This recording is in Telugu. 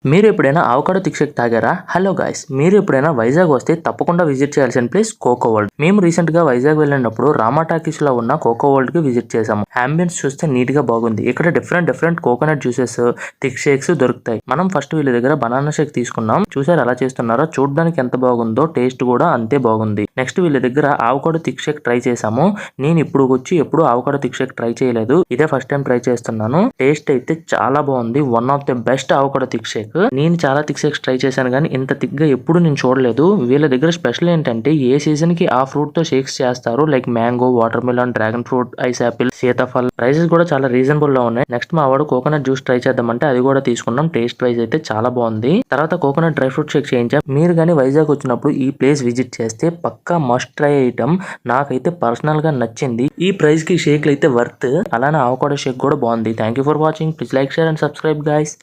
మీరు ఎప్పుడైనా అవకాడో థిక్ షేక్ తాగారా? హలో గైస్, మీరు ఎప్పుడైనా వైజాగ్ వస్తే తప్పకుండా విజిట్ చేయాల్సిన ప్లేస్ కోకో వరల్డ్. మేము రీసెంట్ గా వైజాగ్ వెళ్ళినప్పుడు రామా టాకీస్ లో ఉన్న కోకో వరల్డ్ కి విజిట్ చేసాము. అంబియన్స్ చూస్తే నీట్ గా బాగుంది. ఇక్కడ different coconut juices, thick shakes దొరుకుతాయి. మనం ఫస్ట్ వీళ్ళ దగ్గర బనానా షేక్ తీసుకున్నాం. చూసారు ఎలా చేస్తున్నారో, చూడడానికి ఎంత బాగుందో, టేస్ట్ కూడా అంతే బాగుంది. నెక్స్ట్ వీళ్ళ దగ్గర అవకాడో థిక్ షేక్ ట్రై చేసాము. నేను ఎప్పుడు అవకాడో థిక్ షేక్ ట్రై చేయలేదు. ఇదే ఫస్ట్ టైం ట్రై చేస్తున్నాను. టేస్ట్ అయితే చాలా బాగుంది. One of the best avocado thick shake. నేను చాలా థిక్ షేక్స్ ట్రై చేశాను కానీ ఇంత థిక్ గా ఎప్పుడు నేను చూడలేదు. వీళ్ళ దగ్గర స్పెషల్ ఏంటంటే ఏ సీజన్ కి ఆ ఫ్రూట్ తో షేక్స్ చేస్తారు. Like mango, water melon, dragon fruit, ice Apple, Sitaphal. Prices కూడా చాలా రీజనబుల్ లో ఉన్నాయి. నెక్స్ట్ మా వాడు కోకోనట్ జ్యూస్ ట్రై చేద్దామంటే అది కూడా తీసుకున్నాం. టేస్ట్ వైజ్ అయితే చాలా బాగుంది. తర్వాత కోకోనట్ డ్రై ఫ్రూట్ షేక్ చేయించాం. మీరు కానీ వైజాగ్ వచ్చినప్పుడు ఈ ప్లేస్ విజిట్ చేస్తే పక్కా మస్ట్ ట్రై ఐటమ్. నాకైతే పర్సనల్ గా నచ్చింది. ఈ ప్రైస్ కి షేక్లు అయితే వర్త్. అలానే అవకాడో షేక్ కూడా బాగుంది. Thank you for watching. Please like, share and subscribe guys.